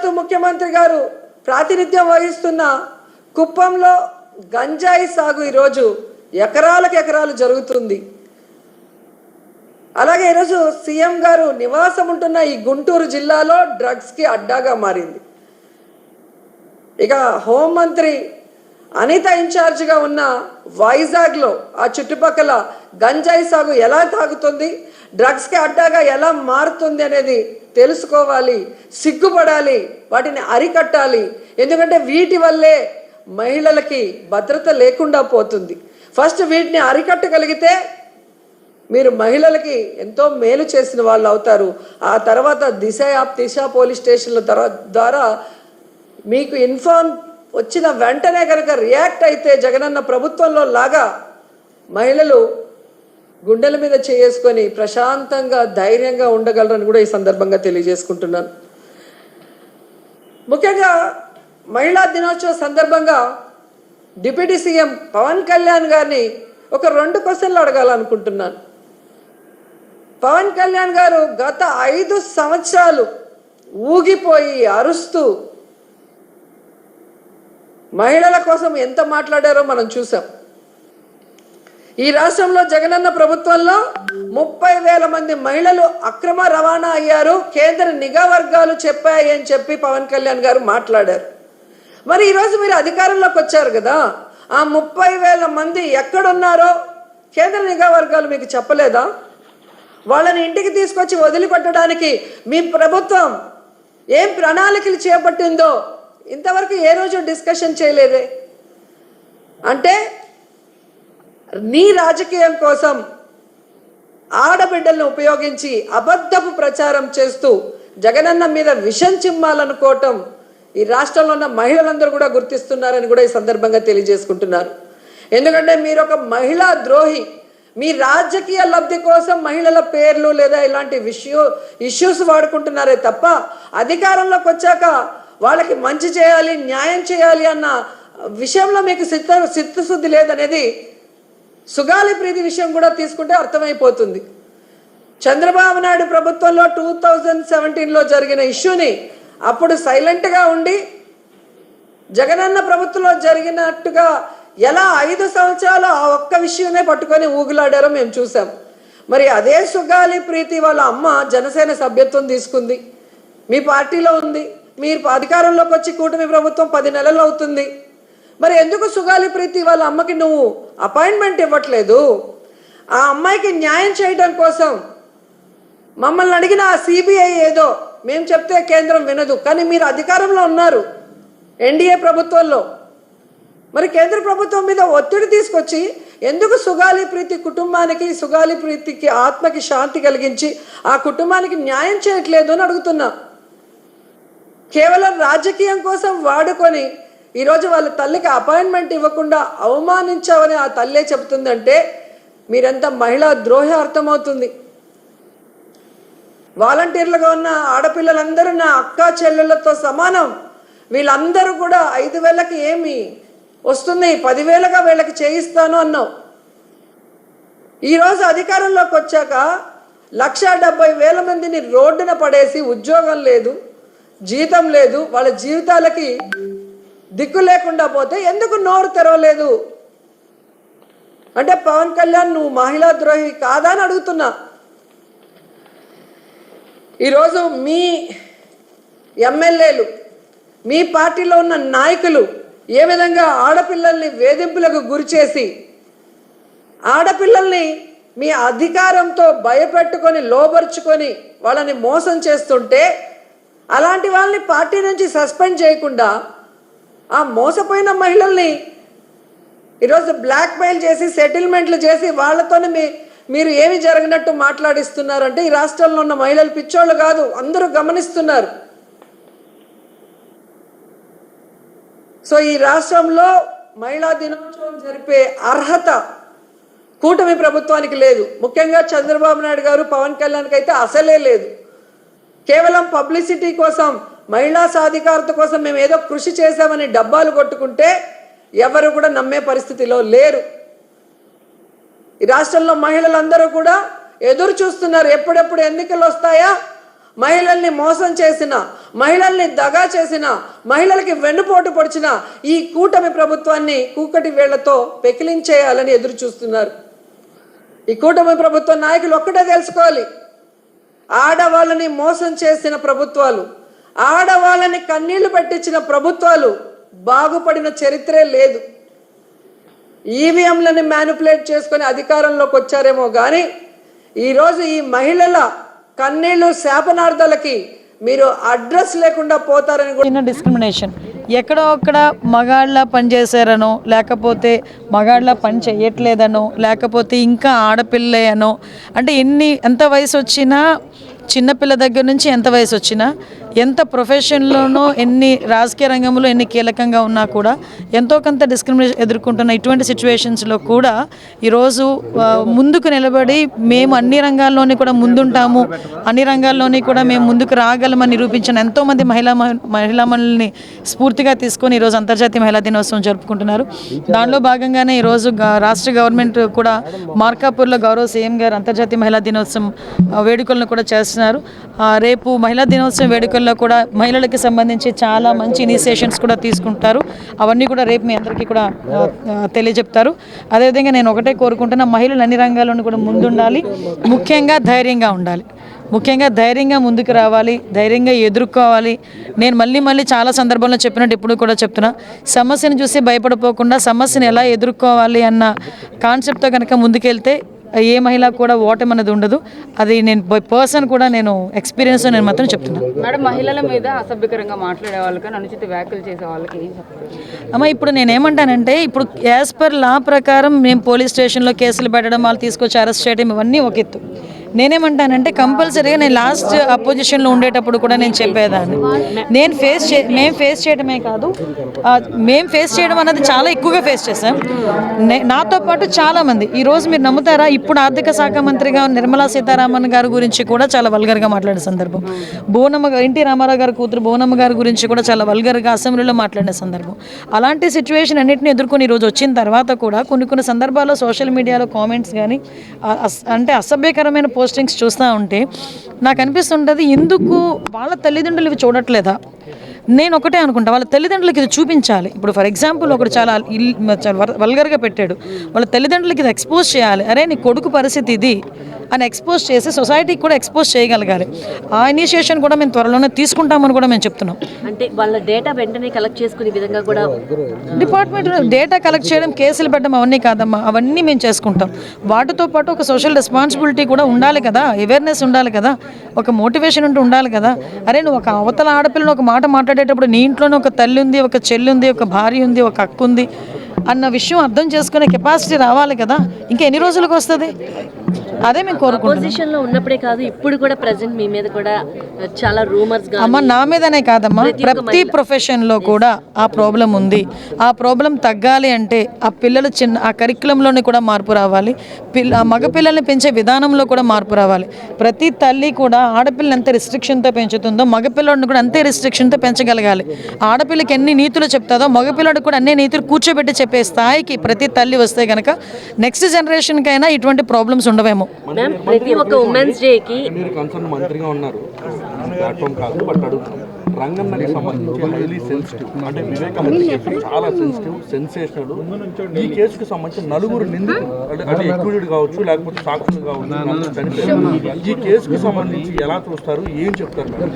గుజరాత్ ముఖ్యమంత్రి గారు ప్రాతినిధ్యం వహిస్తున్న కుప్పంలో గంజాయి సాగు ఈరోజు ఎకరాలకు ఎకరాలు జరుగుతుంది. అలాగే ఈరోజు సీఎం గారు నివాసం ఉంటున్న ఈ గుంటూరు జిల్లాలో డ్రగ్స్కి అడ్డాగా మారింది. ఇక హోంమంత్రి అనిత ఇన్ఛార్జిగా ఉన్న వైజాగ్లో ఆ చుట్టుపక్కల గంజాయి సాగు ఎలా తాగుతుంది, డ్రగ్స్కి అడ్డాగా ఎలా మారుతుంది అనేది తెలుసుకోవాలి, సిగ్గుపడాలి, వాటిని అరికట్టాలి. ఎందుకంటే వీటి వల్లే మహిళలకి భద్రత లేకుండా పోతుంది. ఫస్ట్ వీటిని అరికట్టగలిగితే మీరు మహిళలకి ఎంతో మేలు చేసిన వాళ్ళు అవుతారు. ఆ తర్వాత దిశ పోలీస్ స్టేషన్ల ద్వారా మీకు ఇన్ఫార్మ్ వచ్చిన వెంటనే కనుక రియాక్ట్ అయితే జగనన్న ప్రభుత్వంలో లాగా మహిళలు గుండెల మీద చేసుకొని ప్రశాంతంగా ధైర్యంగా ఉండగలరని కూడా ఈ సందర్భంగా తెలియజేసుకుంటున్నాను. ముఖ్యంగా మహిళా దినోత్సవ సందర్భంగా డిప్యూటీ సీఎం పవన్ కళ్యాణ్ గారిని ఒక 2 క్వశ్చన్లు అడగాలనుకుంటున్నాను. పవన్ కళ్యాణ్ గారు గత 5 సంవత్సరాలు ఊగిపోయి అరుస్తూ మహిళల కోసం ఎంత మాట్లాడారో మనం చూసాం. ఈ రాష్ట్రంలో జగనన్న ప్రభుత్వంలో 30,000 మంది మహిళలు అక్రమ రవాణా అయ్యారు, కేంద్ర నిఘా వర్గాలు చెప్పాయి అని చెప్పి పవన్ కళ్యాణ్ గారు మాట్లాడారు. మరి ఈరోజు మీరు అధికారంలోకి వచ్చారు కదా, ఆ 30,000 మంది ఎక్కడున్నారో కేంద్ర నిఘా వర్గాలు మీకు చెప్పలేదా? వాళ్ళని ఇంటికి తీసుకొచ్చి వదిలిపెట్టడానికి మీ ప్రభుత్వం ఏం ప్రణాళికలు చేపట్టిందో ఇంతవరకు ఏ రోజు డిస్కషన్ చేయలేదే. అంటే నీ రాజకీయం కోసం ఆడబిడ్డలను ఉపయోగించి అబద్ధపు ప్రచారం చేస్తూ జగనన్న మీద విషం చిమ్మాలనుకోవటం ఈ రాష్ట్రంలో ఉన్న మహిళలందరూ కూడా గుర్తిస్తున్నారని కూడా ఈ సందర్భంగా తెలియజేసుకుంటున్నారు. ఎందుకంటే మీరు ఒక మహిళా ద్రోహి. మీ రాజకీయ లబ్ధి కోసం మహిళల పేర్లు లేదా ఇలాంటి ఇష్యూస్ వాడుకుంటున్నారే తప్ప అధికారంలోకి వచ్చాక వాళ్ళకి మంచి చేయాలి, న్యాయం చేయాలి అన్న విషయంలో మీకు చిత్తశుద్ధి లేదనేది సుగాలి ప్రీతి విషయం కూడా తీసుకుంటే అర్థమైపోతుంది. చంద్రబాబు నాయుడు ప్రభుత్వంలో 2017లో జరిగిన ఇష్యూని అప్పుడు సైలెంట్గా ఉండి జగనన్న ప్రభుత్వంలో జరిగినట్టుగా ఎలా 5 సంవత్సరాలు ఆ ఒక్క విషయమే పట్టుకొని ఊగులాడారో మేము చూసాం. మరి అదే సుగాలి ప్రీతి వాళ్ళ అమ్మ జనసేన సభ్యత్వం తీసుకుంది, మీ పార్టీలో ఉంది, మీరు అధికారంలోకి వచ్చి కూటమి ప్రభుత్వం 10 నెలలు అవుతుంది. మరి ఎందుకు సుగాలి ప్రీతి వాళ్ళ అమ్మకి నువ్వు అపాయింట్మెంట్ ఇవ్వట్లేదు? ఆ అమ్మాయికి న్యాయం చేయడం కోసం మమ్మల్ని అడిగిన ఆ సిబిఐ ఏదో మేము చెప్తే కేంద్రం వినదు, కానీ మీరు అధికారంలో ఉన్నారు ఎన్డీఏ ప్రభుత్వంలో. మరి కేంద్ర ప్రభుత్వం మీద ఒత్తిడి తీసుకొచ్చి ఎందుకు సుగాలి ప్రీతి కుటుంబానికి, సుగాలి ప్రీతికి ఆత్మకి శాంతి కలిగించి ఆ కుటుంబానికి న్యాయం చేయట్లేదు అని అడుగుతున్నా. కేవలం రాజకీయం కోసం వాడుకొని ఈరోజు వాళ్ళ తల్లికి అపాయింట్మెంట్ ఇవ్వకుండా అవమానించావని ఆ తల్లే చెబుతుందంటే మీరెంత మహిళా ద్రోహి అర్థమవుతుంది. వాలంటీర్లుగా ఉన్న ఆడపిల్లలందరూ నా అక్క చెల్లెళ్ళతో సమానం. వీళ్ళందరూ కూడా 5,000కి ఏమి వస్తుంది, 10,000గా వీళ్ళకి చేయిస్తాను అన్నావు. ఈరోజు అధికారంలోకి వచ్చాక 1,70,000 మందిని రోడ్డున పడేసి ఉద్యోగం లేదు, జీతం లేదు, వాళ్ళ జీవితాలకి దిక్కు లేకుండా పోతే ఎందుకు నోరు తెరవలేదు? అంటే పవన్ కళ్యాణ్ నువ్వు మహిళా ద్రోహి కాదా అని అడుగుతున్నా. ఈరోజు మీ ఎమ్మెల్యేలు, మీ పార్టీలో ఉన్న నాయకులు ఏ విధంగా ఆడపిల్లల్ని వేధింపులకు గురి చేసి ఆడపిల్లల్ని మీ అధికారంతో భయపెట్టుకొని లోబర్చుకొని వాళ్ళని మోసం చేస్తుంటే అలాంటి వాళ్ళని పార్టీ నుంచి సస్పెండ్ చేయకుండా ఆ మోసపోయిన మహిళల్ని ఈరోజు బ్లాక్మెయిల్ చేసి సెటిల్మెంట్లు చేసి వాళ్ళతోనే మీరు ఏమి జరగనట్టు మాట్లాడిస్తున్నారంటే ఈ రాష్ట్రంలో ఉన్న మహిళలు పిచ్చోళ్ళు కాదు, అందరూ గమనిస్తున్నారు. సో ఈ రాష్ట్రంలో మహిళా దినోత్సవం జరిపే అర్హత కూటమి ప్రభుత్వానికి లేదు. ముఖ్యంగా చంద్రబాబు నాయుడు గారు, పవన్ కళ్యాణ్కి అయితే అసలే లేదు. కేవలం పబ్లిసిటీ కోసం, మహిళా సాధికారత కోసం మేము ఏదో కృషి చేశామని డబ్బాలు కొట్టుకుంటే ఎవరు కూడా నమ్మే పరిస్థితిలో లేరు. ఈ రాష్ట్రంలో మహిళలందరూ కూడా ఎదురు చూస్తున్నారు, ఎప్పుడెప్పుడు ఎన్నికలు వస్తాయా, మహిళల్ని మోసం చేసిన, మహిళల్ని దగా చేసిన, మహిళలకి వెన్నుపోటు పొడిచిన ఈ కూటమి ప్రభుత్వాన్ని కూకటి వేళ్లతో పెకిలించేయాలని ఎదురు చూస్తున్నారు. ఈ కూటమి ప్రభుత్వ నాయకులు ఒక్కటే తెలుసుకోవాలి, ఆడవాళ్ళని మోసం చేసిన ప్రభుత్వాలు, ఆడవాళ్ళని కన్నీళ్లు పెట్టించిన ప్రభుత్వాలు బాగుపడిన చరిత్రే లేదు. ఈవీఎంలని మ్యానిపులేట్ చేసుకొని అధికారంలోకి వచ్చారేమో కానీ ఈరోజు ఈ మహిళల కన్నీళ్లు శాపనార్థాలకి మీరు అడ్రస్ లేకుండా పోతారని కూడా. డిస్క్రిమినేషన్ ఎక్కడో అక్కడ మగాళ్ళ పని చేశారనో, లేకపోతే మగాళ్ళ పని చేయట్లేదనో, లేకపోతే ఇంకా ఆడపిల్లే అనో, అంటే ఎంత వయసు వచ్చినా, చిన్నపిల్ల దగ్గర నుంచి ఎంత వయసు వచ్చినా, ఎంత ప్రొఫెషన్లోనో, ఎన్ని రాజకీయ రంగంలో ఎన్ని కీలకంగా ఉన్నా కూడా ఎంతో కొంత డిస్క్రిమినేషన్ ఎదుర్కొంటున్న ఇటువంటి సిచ్యువేషన్స్లో కూడా ఈరోజు ముందుకు నిలబడి మేము అన్ని రంగాల్లోని కూడా ముందుంటాము, అన్ని రంగాల్లోని కూడా మేము ముందుకు రాగలమని నిరూపించిన ఎంతోమంది మహిళామణుల్ని స్ఫూర్తిగా తీసుకొని ఈరోజు అంతర్జాతీయ మహిళా దినోత్సవం జరుపుకుంటున్నారు. దానిలో భాగంగానే ఈరోజు రాష్ట్ర గవర్నమెంట్ కూడా మార్కాపూర్లో గౌరవ సీఎం గారు అంతర్జాతీయ మహిళా దినోత్సవం వేడుకలను కూడా చేస్తున్నారు. రేపు మహిళా దినోత్సవం వేడుకల్లో కూడా మహిళలకు సంబంధించి చాలా మంచి ఇనిషియేషన్స్ కూడా తీసుకుంటారు. అవన్నీ కూడా రేపు మీ అందరికీ కూడా తెలియజెప్తారు. అదేవిధంగా నేను ఒకటే కోరుకుంటున్నా, మహిళలు అన్ని రంగాల్లోనూ కూడా ముందుండాలి, ముఖ్యంగా ధైర్యంగా ఉండాలి, ముఖ్యంగా ధైర్యంగా ముందుకు రావాలి, ధైర్యంగా ఎదుర్కోవాలి. నేను మళ్ళీ చాలా సందర్భంలో చెప్పినట్టు ఇప్పుడు కూడా చెప్తున్నా, సమస్యను చూసి భయపడిపోకుండా సమస్యను ఎలా ఎదుర్కోవాలి అన్న కాన్సెప్ట్తో కనుక ముందుకెళ్తే ఏ మహిళ కూడా ఓటమి అనేది ఉండదు. అది నేను పర్సన్ కూడా నేను ఎక్స్పీరియన్స్ నేను మాత్రం చెప్తున్నాను. మేడం, మహిళల మీద అసభ్యకరంగా మాట్లాడే వాళ్ళకి, అనుచిత వ్యాఖ్యలు చేసే వాళ్ళకి ఏం చెప్తారు? అమ్మ, ఇప్పుడు నేనేమంటానంటే, ఇప్పుడు యాజ్ పర్ లా ప్రకారం మేము పోలీస్ స్టేషన్లో కేసులు పెట్టడం, వాళ్ళు తీసుకొచ్చి అరెస్ట్ చేయడం ఇవన్నీ ఒక ఎత్తు. నేనేమంటానంటే కంపల్సరీగా నేను లాస్ట్ అపోజిషన్లో ఉండేటప్పుడు కూడా నేను చెప్పేదాన్ని, మేము ఫేస్ చేయడమే కాదు, మేము ఫేస్ చేయడం అన్నది చాలా ఎక్కువగా ఫేస్ చేశాం. నాతో పాటు చాలామంది, ఈరోజు మీరు నమ్ముతారా, ఇప్పుడు ఆర్థిక శాఖ మంత్రిగా నిర్మలా సీతారామన్ గారి గురించి కూడా చాలా వల్గర్గా మాట్లాడే సందర్భం, ఎన్టీ రామారావు గారి కూతురు భువనమ్మ గారి గురించి కూడా చాలా వల్గర్గా అసెంబ్లీలో మాట్లాడే సందర్భం. అలాంటి సిచ్యువేషన్ అన్నింటినీ ఎదుర్కొని ఈరోజు వచ్చిన తర్వాత కూడా కొన్ని సందర్భాల్లో సోషల్ మీడియాలో కామెంట్స్ కానీ అంటే అసభ్యకరమైన పోస్టింగ్స్ చూస్తూ ఉంటే నాకు అనిపిస్తుంటుంది, ఎందుకు వాళ్ళ తల్లిదండ్రులు ఇవి చూడట్లేదా? నేను ఒకటే అనుకుంటా, వాళ్ళ తల్లిదండ్రులకి ఇది చూపించాలి. ఇప్పుడు ఫర్ ఎగ్జాంపుల్ ఒకటి చాలా వల్గర్గా పెట్టాడు, వాళ్ళ తల్లిదండ్రులకి ఇది ఎక్స్పోజ్ చేయాలి. అరే నీ కొడుకు పరిస్థితి ఇది అని ఎక్స్పోజ్ చేసి సొసైటీకి కూడా ఎక్స్పోజ్ చేయగలగాలి. ఆ ఇనిషియేషన్ కూడా మేము త్వరలోనే తీసుకుంటామని కూడా మేము చెప్తున్నాం. అంటే వాళ్ళ డేటా వెంటనే కలెక్ట్ చేసుకునే విధంగా కూడా డిపార్ట్మెంట్ డేటా కలెక్ట్ చేయడం, కేసులు పెట్టడం అవన్నీ కాదమ్మా, అవన్నీ మేము చేసుకుంటాం. వాటితో పాటు ఒక సోషల్ రెస్పాన్సిబిలిటీ కూడా ఉండాలి కదా, అవేర్నెస్ ఉండాలి కదా, ఒక మోటివేషన్ ఉండాలి కదా. అరే నువ్వు ఒక అవతల ఆడపిల్లని ఒక మాట మాట్లాడేటప్పుడు నీ ఇంట్లోనే ఒక తల్లి ఉంది, ఒక చెల్లి ఉంది, ఒక భార్య ఉంది, ఒక అక్క ఉంది అన్న విషయం అర్థం చేసుకునే కెపాసిటీ రావాలి కదా. ఇంకా ఎన్ని రోజులకు వస్తుంది? అదే మేము కోరుకుంటున్నాం. అపోజిషన్లో ఉన్నప్పుడే కాదు, ఇప్పుడు కూడా ప్రెజెంట్ మీ మీద కూడా చాలా రూమర్స్ అమ్మ, నా మీదనే కాదమ్మా, ప్రతి ప్రొఫెషన్లో కూడా ఆ ప్రాబ్లం ఉంది. ఆ ప్రాబ్లం తగ్గాలి అంటే ఆ పిల్లలు ఆ కరికులంలోనే కూడా మార్పు రావాలి, మగపిల్లల్ని పెంచే విధానంలో కూడా మార్పు రావాలి. ప్రతి తల్లి కూడా ఆడపిల్లని ఎంత రిస్ట్రిక్షన్తో పెంచుతుందో మగపిల్లడిని కూడా అంతే రిస్ట్రిక్షన్తో పెంచగలగాలి. ఆడపిల్లకి ఎన్ని నీతులు చెప్తాదో మగపిల్లడికి కూడా అన్ని నీతులు కూర్చోబెట్టి చెప్పే స్థాయికి ప్రతి తల్లి వస్తే కనుక నెక్స్ట్ జనరేషన్కైనా ఇటువంటి ప్రాబ్లమ్స్ ఉండవేమో. ప్రతి ఒక్క ఉమెన్స్ డేకి మీరు కన్సర్న్ మంత్రిగా ఉన్నారు, ప్లాట్ఫామ్ కాదు, బట్ అడుగుతాం, రంగన్నకి సంబంధించి హైలీ సెన్సిటివ్, అంటే వివేకానంద కేసు చాలా సెన్సిటివ్, సెన్సేషనల్. ఈ కేసుకు సంబంధించి నలుగురు నిందితులు, అంటే ఎక్యూజ్డ్ కావచ్చు, లేకపోతే సాక్షులు కావచ్చు, చనిపోయారు. ఈ కేసుకు సంబంధించి ఎలా చూస్తారు, ఏం చెప్తారు?